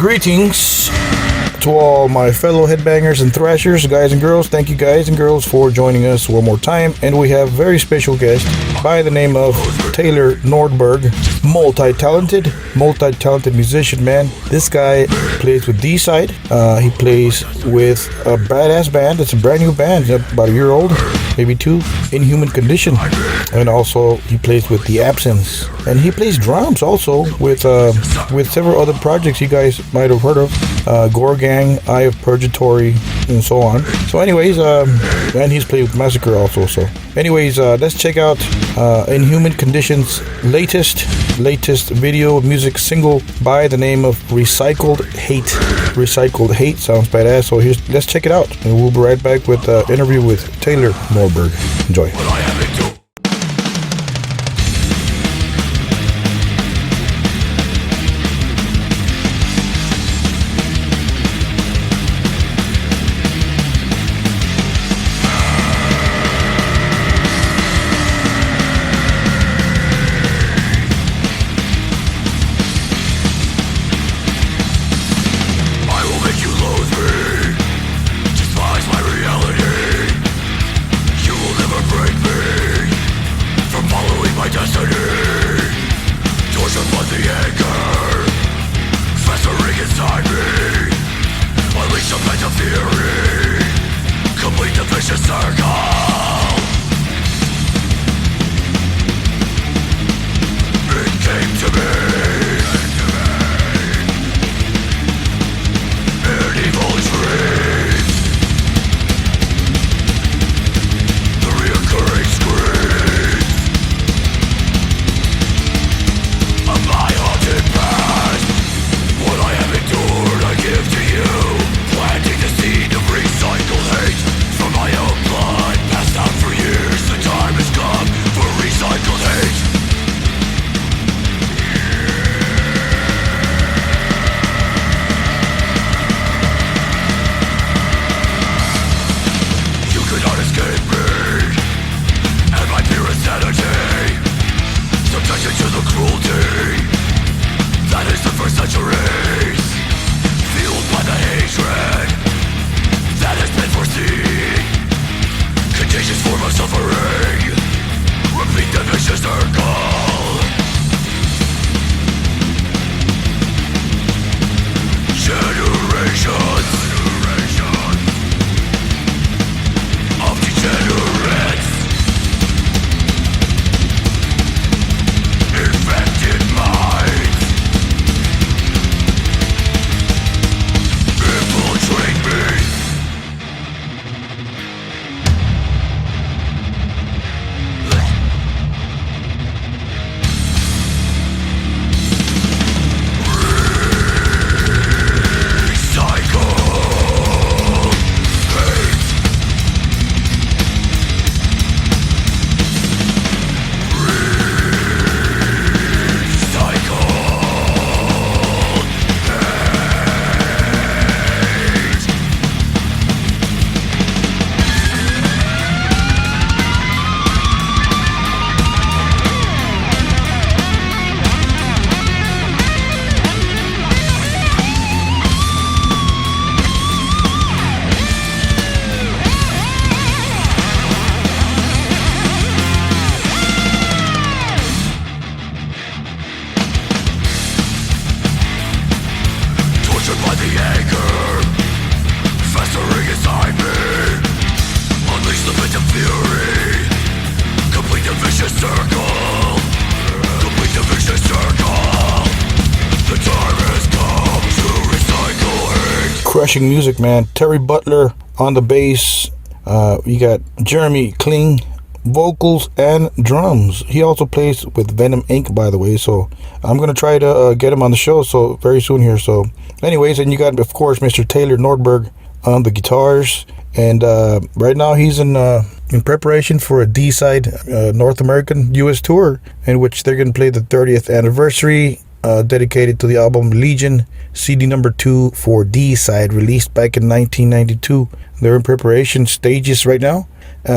Greetings to all my fellow headbangers and thrashers, guys and girls. Thank you guys and girls for joining us one more time. And we have a very special guest by the name of Taylor Nordberg. Multi-talented musician, man. This guy plays with DEICIDE. He plays with a badass band. It's a brand new band, about a year old, maybe two, INHUMAN CONDITION. And also he plays with the ABSENCE. And he plays drums also with several other projects you guys might have heard of. Gore Gang, Eye of Purgatory, and so on. So anyways, and he's played with Massacre also. So anyways, let's check out INHUMAN Condition's latest video music single by the name of Recycled Hate. Recycled Hate sounds badass. So let's check it out, and we'll be right back with an interview with Taylor Nordberg. Enjoy. Crushing music, man. Terry Butler on the bass. You got Jeremy Kling, vocals and drums. He also plays with Venom Inc., by the way. So I'm gonna try to get him on the show so very soon here. So anyways, and you got, of course, Mr. Taylor Nordberg on the guitars. And right now he's in preparation for a DEICIDE North American US tour, in which they're gonna play the 30th anniversary, dedicated to the album Legion, CD number 2 for DEICIDE, released back in 1992. They're in preparation stages right now.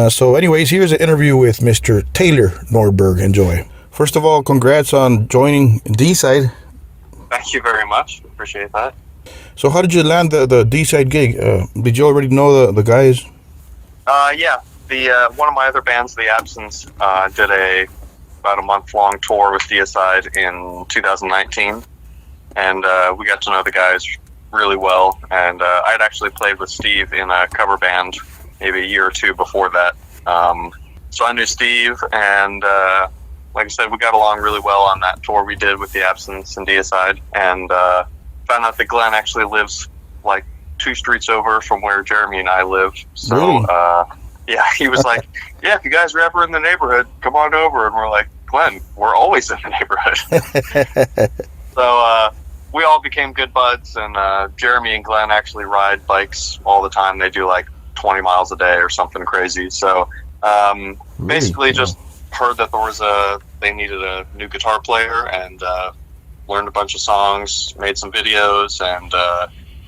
So anyways, here's an interview with Mr. Taylor Nordberg. Enjoy. First of all, congrats on joining DEICIDE. Thank you very much. Appreciate that. So how did you land the D-side gig? Did you already know the guys? Yeah. The one of my other bands, The Absence, did about a month-long tour with DEICIDE in 2019, and we got to know the guys really well. And I had actually played with Steve in a cover band maybe a year or two before that. So I knew Steve, and like I said, we got along really well on that tour we did with The Absence and DEICIDE, and found out that Glenn actually lives like 2 streets over from where Jeremy and I live. So, really? Yeah, he was like, yeah, if you guys are ever in the neighborhood, come on over. And we're like, Glenn, we're always in the neighborhood. So we all became good buds, and Jeremy and Glenn actually ride bikes all the time. They do like 20 miles a day or something crazy. So basically just heard that they needed a new guitar player, and learned a bunch of songs, made some videos, and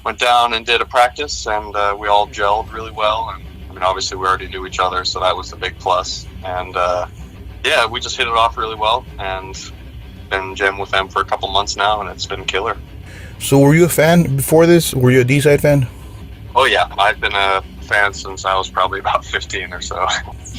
went down and did a practice, and we all gelled really well. And I mean, obviously we already knew each other, so that was a big plus. And yeah, we just hit it off really well, and been jamming with them for a couple months now, and it's been killer. So were you a fan before this? Were you a D-side fan? Oh yeah, I've been a fan since I was probably about 15 or so.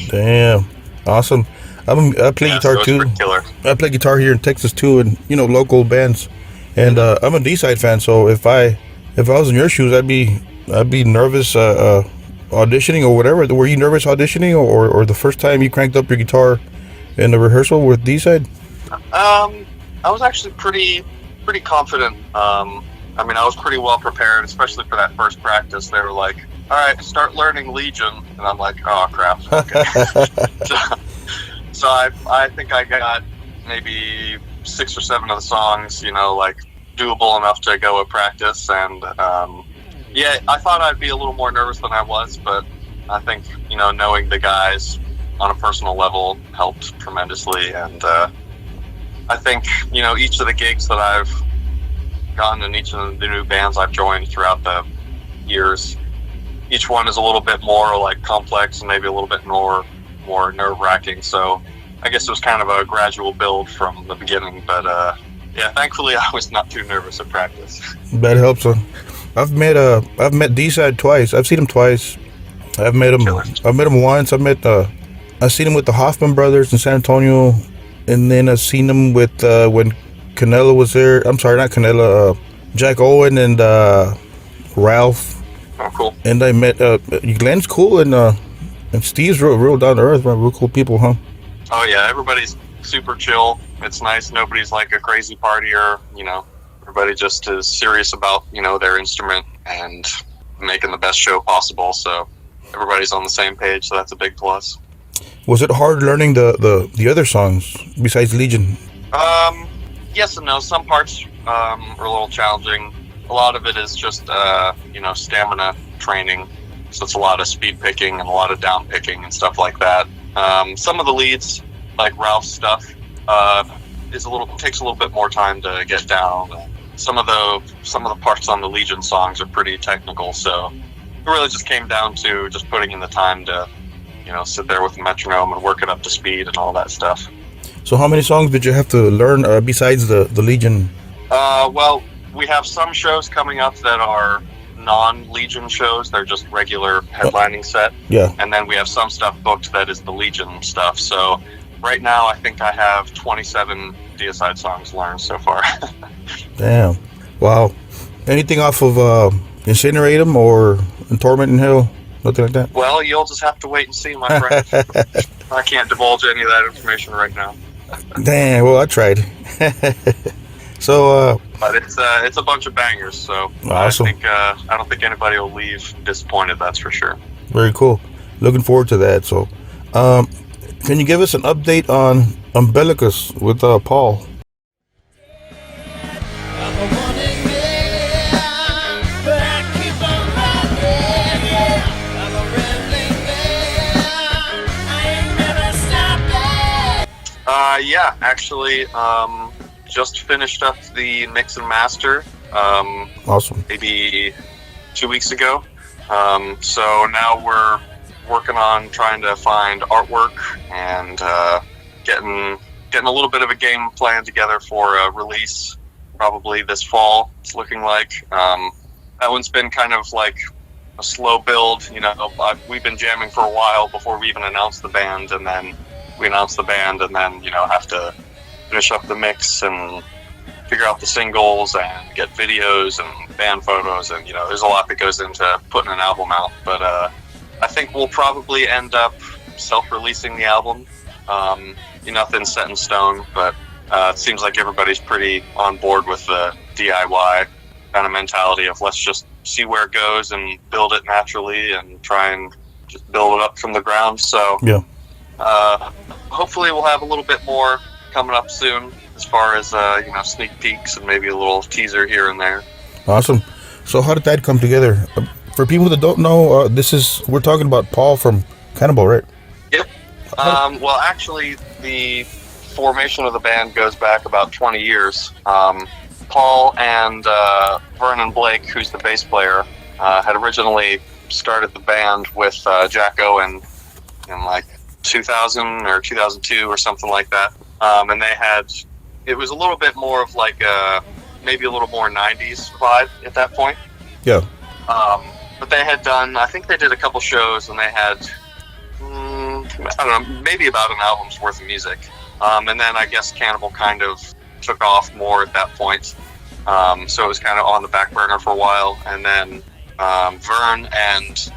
Damn, awesome. I play guitar too. Killer. I play guitar here in Texas too, and local bands. And I'm a D-side fan, so if I was in your shoes, I'd be nervous auditioning or whatever. Were you nervous auditioning, or the first time you cranked up your guitar in the rehearsal with D-side? I was actually pretty confident. I mean, I was pretty well prepared, especially for that first practice. They were like, "All right, start learning Legion," and I'm like, "Oh crap." Okay. So I think I got maybe 6 or 7 of the songs, like doable enough to go at practice. And yeah, I thought I'd be a little more nervous than I was, but I think, knowing the guys on a personal level helped tremendously. And I think, each of the gigs that I've gotten in each of the new bands I've joined throughout the years, each one is a little bit more like complex and maybe a little bit more nerve-wracking. So I guess it was kind of a gradual build from the beginning. But yeah, thankfully I was not too nervous at practice. That helps. I've met D-side twice. I've seen him twice. I've met him once. I've seen him with the Hoffman brothers in San Antonio, and then I've seen him with when Canela was there. I'm sorry, not Canela. Jack Owen and Ralph. Oh, cool. And I met Glenn's cool, and Steve's real down to earth, man. Real cool people, huh? Oh yeah, everybody's super chill. It's nice. Nobody's like a crazy partier. Everybody just is serious about their instrument and making the best show possible. So everybody's on the same page. So that's a big plus. Was it hard learning the other songs besides Legion? Yes and no. Some parts are a little challenging. A lot of it is just stamina training. So it's a lot of speed picking and a lot of down picking and stuff like that. Some of the leads, like Ralph's stuff, takes a little bit more time to get down. Some of the parts on the Legion songs are pretty technical, so it really just came down to just putting in the time to, sit there with the metronome and work it up to speed and all that stuff. So how many songs did you have to learn besides the Legion? Well, we have some shows coming up that are non-Legion shows. They're just regular headlining set. Yeah. And then we have some stuff booked that is the Legion stuff. So right now I think I have 27 DEICIDE songs learned so far. Damn. Wow. Anything off of Incinerate 'Em or Torment in Hell? Nothing like that? Well, you'll just have to wait and see, my friend. I can't divulge any of that information right now. Damn, well, I tried. So, but it's a bunch of bangers, so awesome. I don't think anybody will leave disappointed, that's for sure. Very cool. Looking forward to that. So, can you give us an update on Umbilicus with Paul? Yeah, actually, just finished up the mix and master. Awesome. Maybe 2 weeks ago. So now we're working on trying to find artwork and getting a little bit of a game plan together for a release probably this fall, it's looking like. That one's been kind of like a slow build. We've been jamming for a while before we even announced the band, and then we announced the band, and then, have to finish up the mix and figure out the singles and get videos and band photos, and there's a lot that goes into putting an album out. But I think we'll probably end up self-releasing the album. Nothing's set in stone, but it seems like everybody's pretty on board with the DIY kind of mentality of let's just see where it goes and build it naturally and try and just build it up from the ground. So yeah, hopefully we'll have a little bit more coming up soon, as far as sneak peeks and maybe a little teaser here and there. Awesome. So how did that come together? For people that don't know, we're talking about Paul from Cannibal, right? Yep. Well, actually, the formation of the band goes back about 20 years. Paul and Vernon Blake, who's the bass player, had originally started the band with Jack Owen in like 2000 or 2002 or something like that. And it was a little bit more of like maybe a little more 90s vibe at that point. Yeah. But they had done, I think they did a couple shows, and they had, I don't know, maybe about an album's worth of music. And then I guess Cannibal kind of took off more at that point. So it was kind of on the back burner for a while. And then Vern and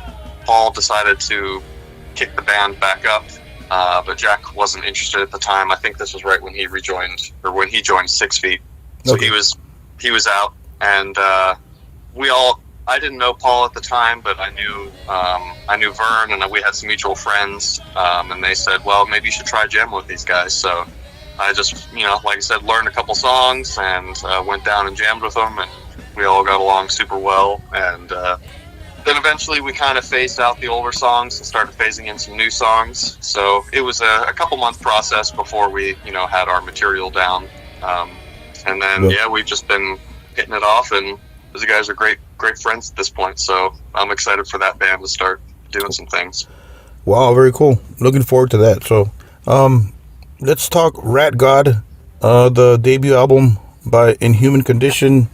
Paul decided to kick the band back up. But Jack wasn't interested at the time. I think this was right when he joined 6 Feet. So okay. he was out, and I didn't know Paul at the time, but I knew Vern, and we had some mutual friends, and they said, well, maybe you should try jamming with these guys. So I just, like I said, learned a couple songs and went down and jammed with them, and we all got along super well. And then eventually we kind of phased out the older songs and started phasing in some new songs. So it was a couple month process before we, had our material down. And then, we've just been hitting it off, and those guys are great friends at this point. So I'm excited for that band to start doing some things. Wow, very cool. Looking forward to that. So let's talk Rat God, the debut album by INHUMAN Condition.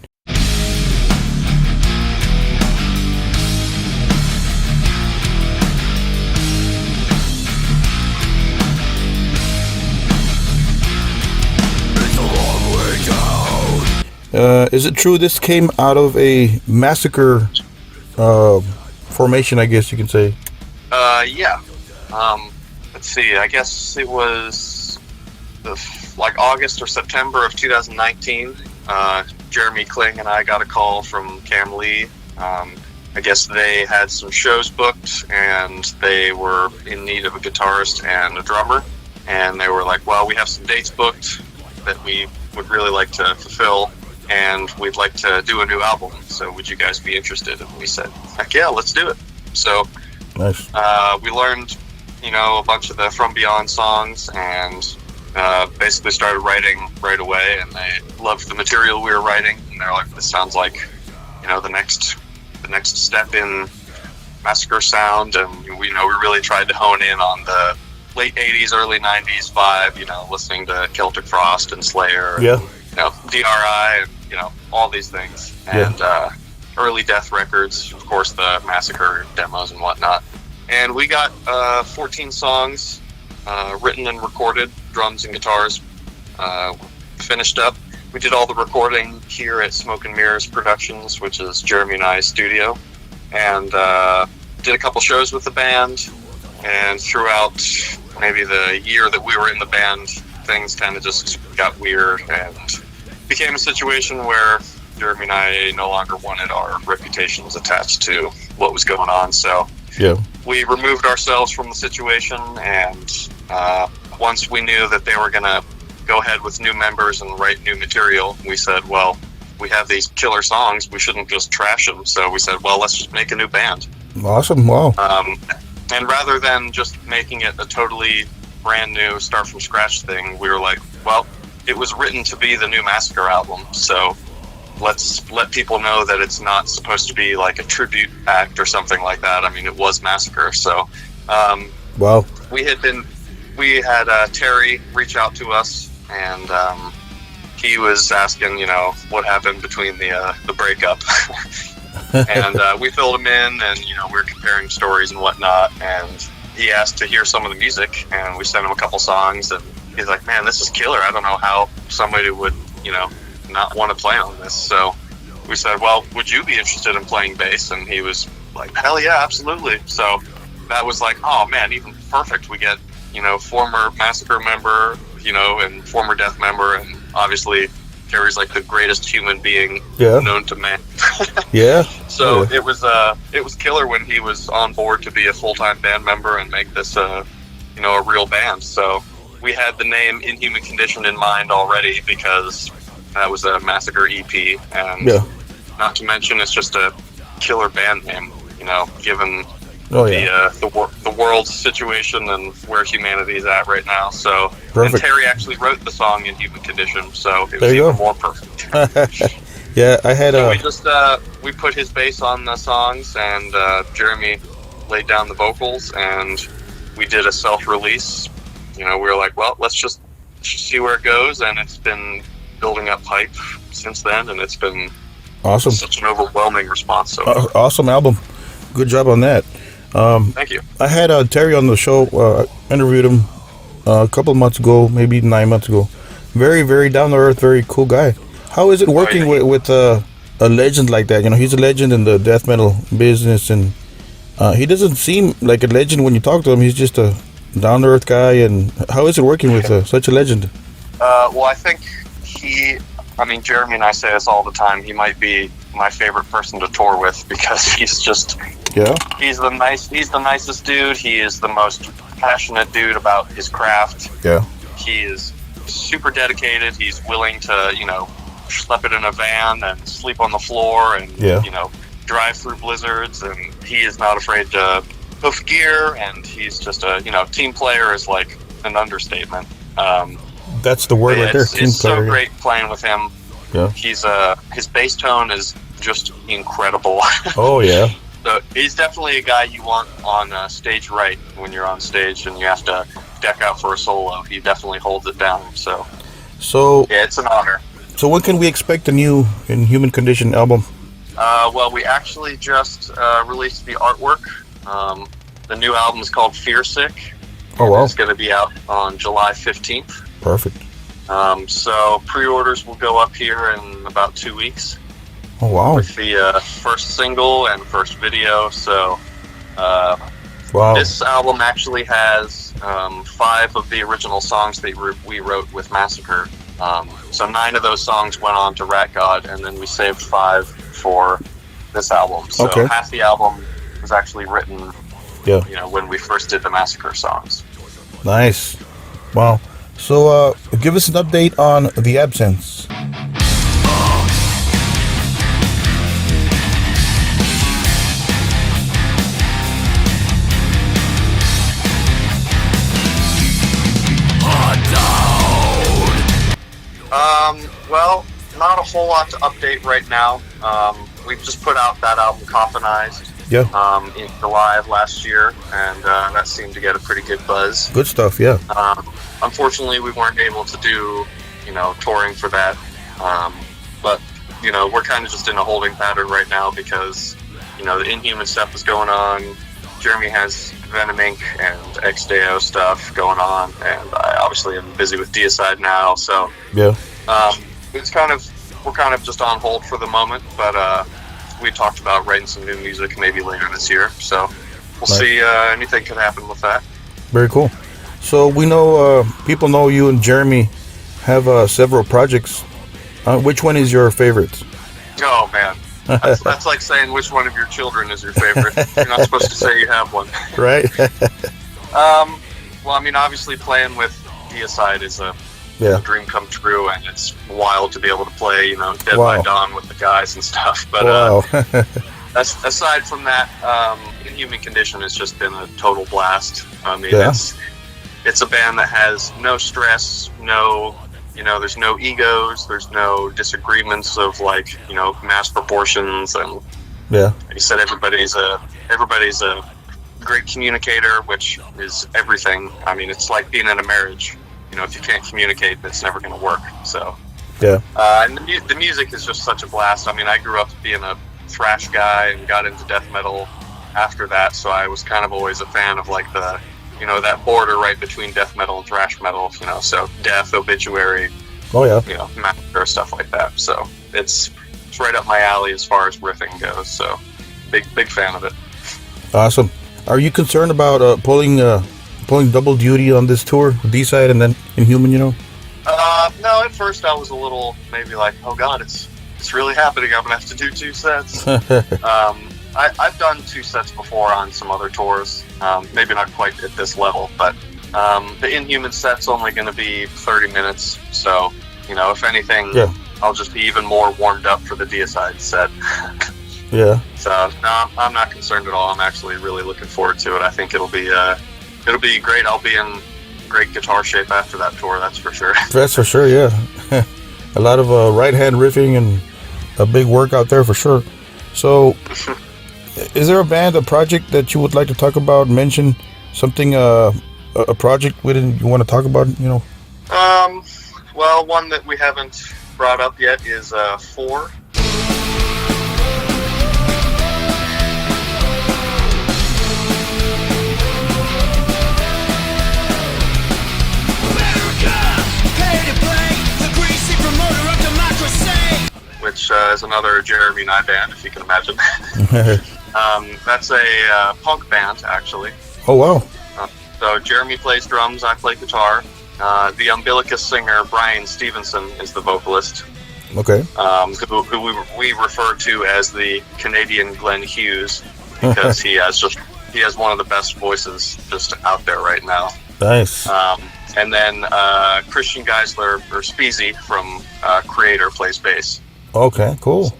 Is it true this came out of a massacre formation, I guess you can say? Yeah. Let's see. I guess it was like August or September of 2019. Jeremy Kling and I got a call from Cam Lee. I guess they had some shows booked, and they were in need of a guitarist and a drummer. And they were like, well, we have some dates booked that we would really like to fulfill, and we'd like to do a new album. So would you guys be interested? And we said, heck yeah, let's do it. So nice. We learned, a bunch of the From Beyond songs, and basically started writing right away. And they loved the material we were writing, and they're like, this sounds like, the next step in Massacre sound. And we really tried to hone in on the late 80s, early 90s vibe, listening to Celtic Frost and Slayer. Yeah. DRI, and all these things, and early Death records, of course, the Massacre demos and whatnot. And we got 14 songs written and recorded, drums and guitars, finished up. We did all the recording here at Smoke and Mirrors Productions, which is Jeremy and I's studio, and did a couple shows with the band. And throughout maybe the year that we were in the band, things kind of just got weird and became a situation where Jeremy and I no longer wanted our reputations attached to what was going on. So we removed ourselves from the situation, and once we knew that they were going to go ahead with new members and write new material, we said, well, we have these killer songs, we shouldn't just trash them. So we said, well, let's just make a new band. Awesome. Wow. And rather than just making it a totally brand new start from scratch thing, we were like, well, it was written to be the new Massacre album, so let's let people know that it's not supposed to be like a tribute act or something like that. I mean, it was Massacre. So wow. We had Terry reach out to us, and he was asking, what happened between the breakup. And we filled him in, and we were comparing stories and whatnot, and he asked to hear some of the music, and we sent him a couple songs, and he's like, man, this is killer. I don't know how somebody would not want to play on this. So we said, well, would you be interested in playing bass? And he was like, hell yeah, absolutely. So that was like, oh man, even perfect. We get former Massacre member, and former Death member, and obviously Terry's like the greatest human being known to man. Yeah. So it was killer when he was on board to be a full-time band member and make this a real band. So we had the name Inhuman Condition in mind already because that was a Massacre EP, and not to mention it's just a killer band name, given the world's situation and where humanity is at right now. So and Terry actually wrote the song Inhuman Condition, so it was even more perfect. Yeah, I had we put his bass on the songs, and Jeremy laid down the vocals, and we did a self-release. We were like, well, let's just see where it goes, and it's been building up hype since then, and it's been awesome. Such an overwhelming response. So awesome album. Good job on that. Thank you. I had Terry on the show. I interviewed him a couple of months ago, maybe 9 months ago. Very, very down to earth, very cool guy. How is it working with a legend like that? He's a legend in the death metal business, and he doesn't seem like a legend when you talk to him. He's just a down to earth guy. And how is it working with such a legend? Well, I think Jeremy and I say this all the time. He might be my favorite person to tour with because he's just he's the nicest dude. He is the most passionate dude about his craft. He is super dedicated. He's willing to schlep it in a van and sleep on the floor and drive through blizzards, and he is not afraid to hoof gear, and he's just a team player is like an understatement. That's the word right there. It's so great playing with him. Yeah. He's his bass tone is just incredible. Oh yeah. So he's definitely a guy you want on stage right when you're on stage and you have to deck out for a solo. He definitely holds it down. So yeah, it's an honor. So when can we expect the new Inhuman Condition album? Well, we actually just released the artwork. The new album is called Fear Sick. Oh wow. It's going to be out on July 15th. Perfect. So pre-orders will go up here in about 2 weeks. Oh wow. With the first single and first video. So this album actually has 5 of the original songs that we wrote with Massacre. So 9 of those songs went on to Rat God, and then we saved 5 for this album. So half the album was actually written when we first did the Massacre songs. Nice. Wow. So give us an update on The Absence. Well, not a whole lot to update right now. We've just put out that album Coffinized in July of last year, and that seemed to get a pretty good buzz. Good stuff, yeah. Unfortunately, we weren't able to do, touring for that. But, we're kind of just in a holding pattern right now because, the Inhuman stuff is going on. Jeremy has Venom Inc. and XDAO stuff going on, and I obviously am busy with Deicide now, so we're kind of just on hold for the moment, but we talked about writing some new music maybe later this year, so we'll see. Anything could happen with that. Very cool. So we know people know you and Jeremy have several projects. Which one is your favorite? Oh man, that's like saying which one of your children is your favorite. You're not supposed to say you have one, right? Well, obviously playing with Deicide is a dream come true, and it's wild to be able to play, Dead by Dawn with the guys and stuff. But aside from that, Inhuman Condition has just been a total blast. It's a band that has no stress, there's no egos, there's no disagreements of mass proportions, and like you said, everybody's a great communicator, which is everything. It's like being in a marriage. If you can't communicate, that's never going to work. So Yeah. And the music is just such a blast. I mean, I grew up being a thrash guy and got into death metal after that, so I was kind of always a fan of like the, you know, that border right between death metal and thrash metal, you know, so Death, Obituary, Oh yeah. you know, Massacre, stuff like that. So it's right up my alley as far as riffing goes, so big fan of it. Awesome. Are you concerned about pulling double duty on this tour, DEICIDE and then Inhuman, you know? No, at first I was a little maybe like, oh god, it's really happening, I'm gonna have to do 2 sets. I've done 2 sets before on some other tours, maybe not quite at this level, but the Inhuman set's only going to be 30 minutes, so, you know, if anything, Yeah. I'll just be even more warmed up for the DEICIDE set. Yeah. So, no, I'm not concerned at all. I'm actually really looking forward to it. I think it'll be great. I'll be in great guitar shape after that tour, that's for sure. That's for sure, yeah. A lot of right-hand riffing and a big work out there for sure. So, is there a project that you would like to talk about, mention something, a project within you want to talk about, you know? Well, one that we haven't brought up yet is 4. Which is another Jeremy and I band, if you can imagine. That's a punk band, actually. Oh, wow. So Jeremy plays drums, I play guitar. The Umbilicus singer, Brian Stevenson, is the vocalist. Okay. Who we refer to as the Canadian Glenn Hughes, because he has one of the best voices just out there right now. Nice. And then Christian Geisler, or Speezy from Creator, plays bass. Okay, cool.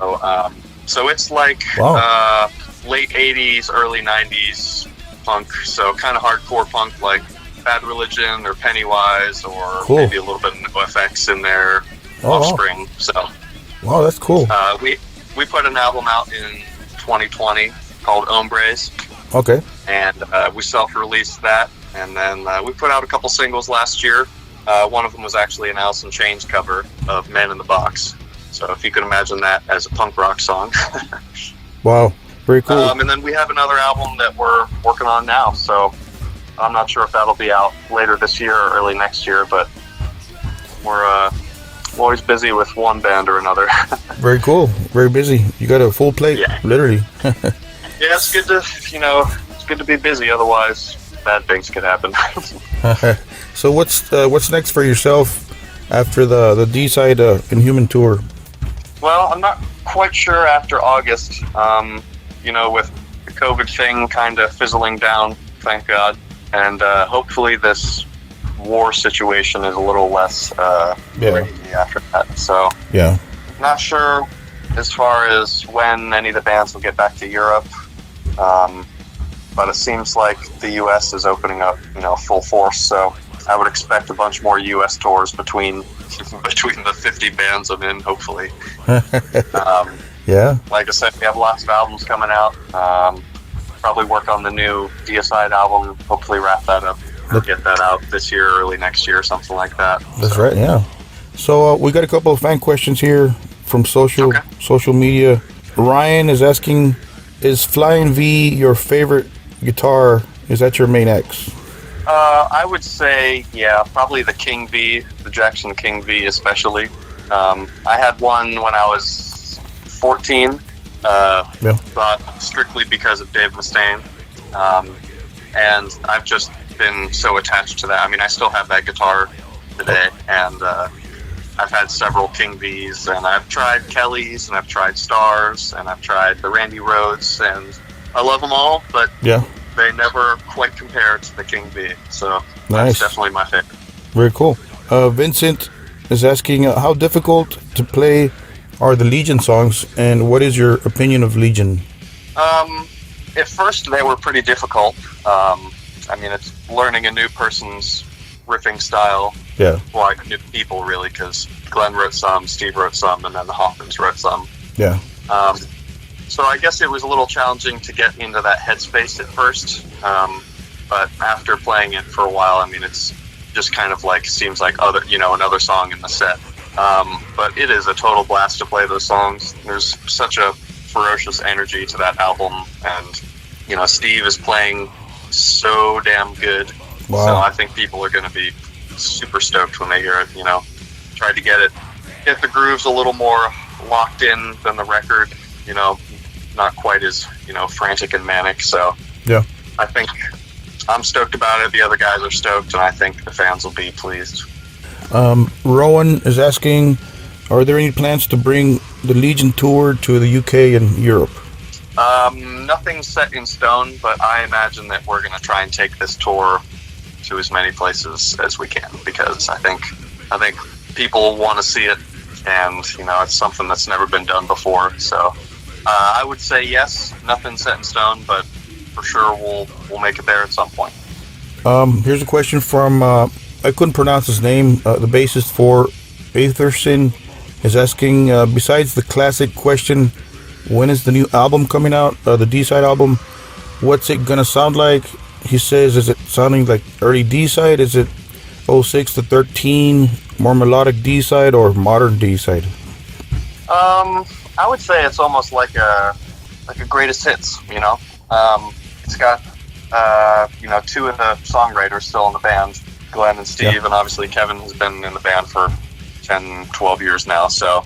So it's like Wow. late 80s, early 90s punk, so kind of hardcore punk like Bad Religion or Pennywise, or Cool. maybe a little bit of NoFX in there, Offspring. Wow. So Wow, that's cool. we put an album out in 2020 called Hombres, Okay. and we self-released that, and then we put out a couple singles last year. One of them was actually an Alice in Chains cover of Man in the Box. So if you can imagine that as a punk rock song. Wow, very cool. And then we have another album that we're working on now, so I'm not sure if that'll be out later this year or early next year, but we're always busy with one band or another. Very cool. Very busy. You got a full plate, Yeah. literally. Yeah, it's good to be busy, otherwise bad things could happen. So what's next for yourself after the DEICIDE Inhuman tour? Well, I'm not quite sure after August, you know, with the COVID thing kind of fizzling down, thank God, and hopefully this war situation is a little less crazy after that. So, Yeah. not sure as far as when any of the bands will get back to Europe, but it seems like the U.S. is opening up, you know, full force, so I would expect a bunch more U.S. tours between the 50 bands I'm in, hopefully. Yeah. Like I said, we have lots of albums coming out. Probably work on the new DEICIDE album, hopefully wrap that up, get that out this year, early next year, something like that. That's right, yeah. So we got a couple of fan questions here from social media. Ryan is asking, is Flying V your favorite guitar? Is that your main X? I would say, yeah, probably the King V, the Jackson King V especially. I had one when I was 14, but strictly because of Dave Mustaine. And I've just been so attached to that. I mean, I still have that guitar today, and I've had several King Vs, and I've tried Kelly's, and I've tried Stars, and I've tried the Randy Rhodes, and I love them all, but they never quite compare to the King V, so that's definitely my favorite. Very cool. Vincent is asking, how difficult to play are the Legion songs, and what is your opinion of Legion? At first, they were pretty difficult. I mean, it's learning a new person's riffing style. Yeah. Well, like new people, really, because Glenn wrote some, Steve wrote some, and then the Hoffmans wrote some. Yeah. So I guess it was a little challenging to get into that headspace at first. But after playing it for a while, I mean, it's just kind of like, seems like another song in the set. But it is a total blast to play those songs. There's such a ferocious energy to that album, and Steve is playing so damn good. Wow. So I think people are going to be super stoked when they hear it. Tried to get the grooves a little more locked in than the record. Not quite as frantic and manic. So yeah, I think I'm stoked about it. The other guys are stoked, and I think the fans will be pleased. Rowan is asking, are there any plans to bring the Legion tour to the UK and Europe? Nothing's set in stone, but I imagine that we're going to try and take this tour to as many places as we can, because I think people want to see it, and it's something that's never been done before. So I would say yes, nothing's set in stone, but for sure we'll make it there at some point. Here's a question from I couldn't pronounce his name. The bassist for Aetherson is asking, besides the classic question, when is the new album coming out? The D-side album. What's it gonna sound like? He says, is it sounding like early D-side? Is it 06 to 13, more melodic D-side, or modern D-side? I would say it's almost like a greatest hits. It's got two of the songwriters still in the band, Glenn and Steve, yeah. And obviously Kevin has been in the band for 10, 12 years now. So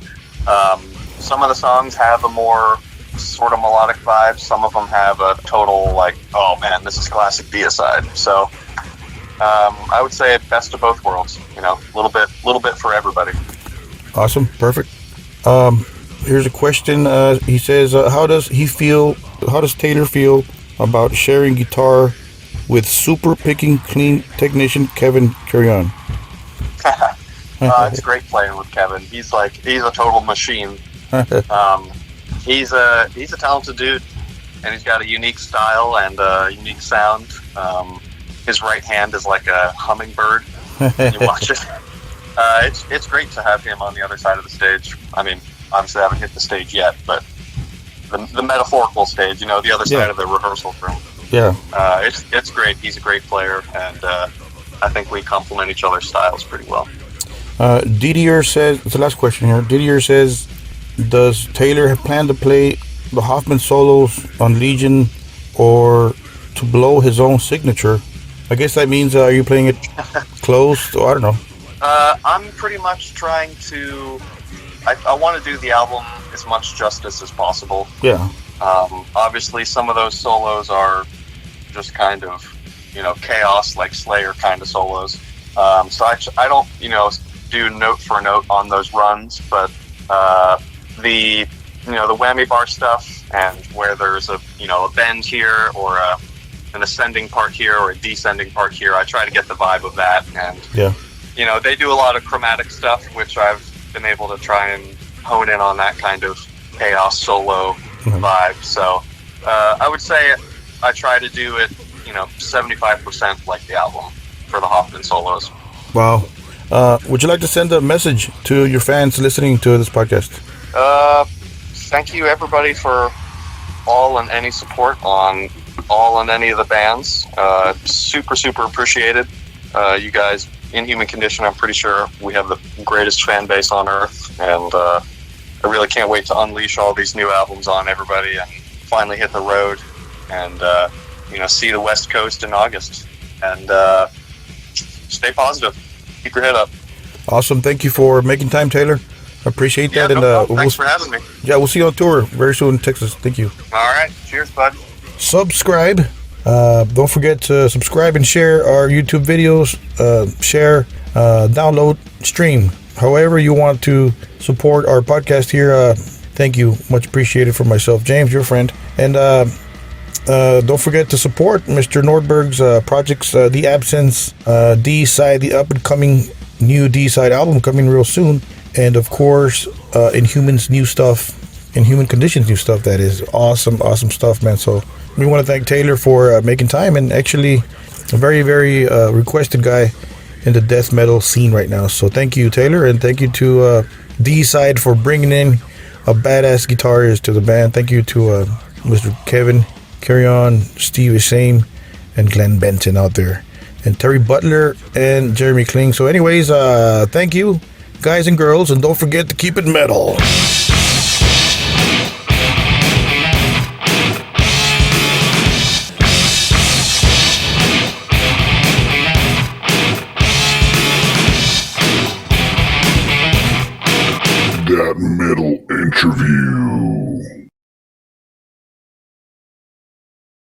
some of the songs have a more sort of melodic vibe. Some of them have a total oh man, this is classic deicide. So I would say best of both worlds. A little bit for everybody. Awesome, perfect. Here's a question. He says, how does Taylor feel about sharing guitar with super picking clean technician Kevin Carrion? It's great playing with Kevin. He's a total machine. He's a talented dude, and he's got a unique style and a unique sound. His right hand is like a hummingbird. You watch it. It's great to have him on the other side of the stage. I mean, obviously I haven't hit the stage yet, but the metaphorical stage, the other side of the rehearsal room. Yeah. It's great. He's a great player, and I think we complement each other's styles pretty well. Didier says, it's the last question here. Didier says, does Taylor plan to play the Hoffman solos on Legion or to blow his own signature? I guess that means, are you playing it closed? Or I don't know. I'm pretty much trying to... I want to do the album as much justice as possible. Yeah. Obviously, some of those solos are just kind of, chaos, like Slayer kind of solos. So I don't, do note for note on those runs, but the whammy bar stuff, and where there's a bend here or an ascending part here or a descending part here, I try to get the vibe of that. And yeah, they do a lot of chromatic stuff, which I've been able to try and hone in on that kind of chaos solo vibe. So I would say I try to do it 75% like the album for the Hoffman solos. Wow. Would you like to send a message to your fans listening to this podcast? Thank you everybody for all and any support on all and any of the bands. Super appreciated. You guys, Inhuman Condition, I'm pretty sure we have the greatest fan base on earth, and I really can't wait to unleash all these new albums on everybody and finally hit the road and see the West Coast in August. And stay positive. Keep your head up. Awesome. Thank you for making time, Taylor. I appreciate that. Thanks for having me. Yeah, we'll see you on tour very soon in Texas. Thank you. All right. Cheers, bud. Subscribe. Don't forget to subscribe and share our YouTube videos. Share, download, stream. However you want to support our podcast here, thank you. Much appreciated for myself, James, your friend. And don't forget to support Mr. Nordberg's projects, The Absence, D-Side, the up-and-coming new D-Side album coming real soon. And, of course, Inhuman's new stuff, Inhuman Condition's new stuff. That is awesome stuff, man. So we want to thank Taylor for making time, and actually a very, very requested guy in the death metal scene right now. So thank you, Taylor, and thank you to D-Side for bringing in a badass guitarist to the band. Thank you to Mr. Kevin Carrion, Steve Ishame, and Glenn Benton out there, and Terry Butler and Jeremy Kling. So anyways, thank you, guys and girls, and don't forget to keep it metal.